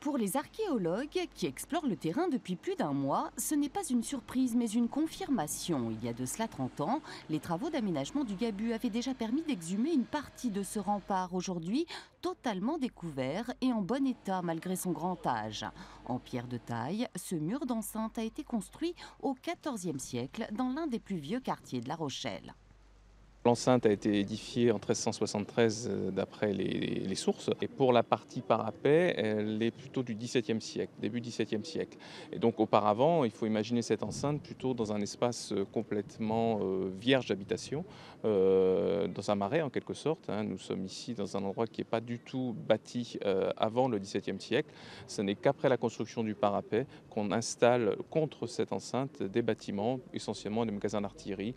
Pour les archéologues qui explorent le terrain depuis plus d'un mois, ce n'est pas une surprise mais une confirmation. Il y a de cela 30 ans, les travaux d'aménagement du Gabu avaient déjà permis d'exhumer une partie de ce rempart, aujourd'hui totalement découvert et en bon état malgré son grand âge. En pierre de taille, ce mur d'enceinte a été construit au XIVe siècle dans l'un des plus vieux quartiers de La Rochelle. L'enceinte a été édifiée en 1373 d'après les sources. Et pour la partie parapet, elle est plutôt du XVIIe siècle, début XVIIe siècle. Et donc auparavant, il faut imaginer cette enceinte plutôt dans un espace complètement vierge d'habitation, dans un marais en quelque sorte. Nous sommes ici dans un endroit qui n'est pas du tout bâti avant le XVIIe siècle. Ce n'est qu'après la construction du parapet qu'on installe contre cette enceinte des bâtiments, essentiellement des magasins d'artillerie.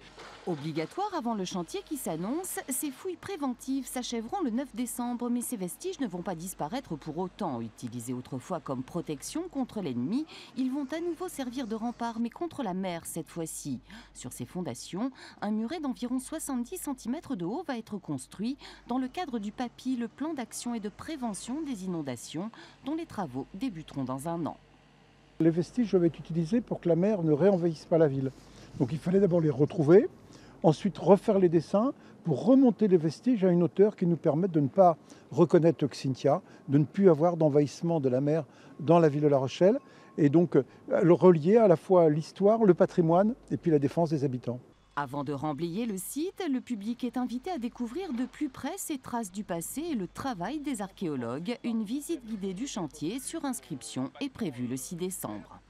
Obligatoire avant le chantier qui s'annonce, ces fouilles préventives s'achèveront le 9 décembre, mais ces vestiges ne vont pas disparaître pour autant. Utilisés autrefois comme protection contre l'ennemi, ils vont à nouveau servir de rempart, mais contre la mer cette fois-ci. Sur ces fondations, un muret d'environ 70 cm de haut va être construit dans le cadre du PAPI, le plan d'action et de prévention des inondations, dont les travaux débuteront dans un an. Les vestiges doivent être utilisés pour que la mer ne réenvahisse pas la ville. Donc il fallait d'abord les retrouver, ensuite refaire les dessins pour remonter les vestiges à une hauteur qui nous permette de ne pas reconnaître Oxyntia, de ne plus avoir d'envahissement de la mer dans la ville de La Rochelle, et donc le relier à la fois l'histoire, le patrimoine et puis la défense des habitants. Avant de remblayer le site, le public est invité à découvrir de plus près ces traces du passé et le travail des archéologues. Une visite guidée du chantier sur inscription est prévue le 6 décembre.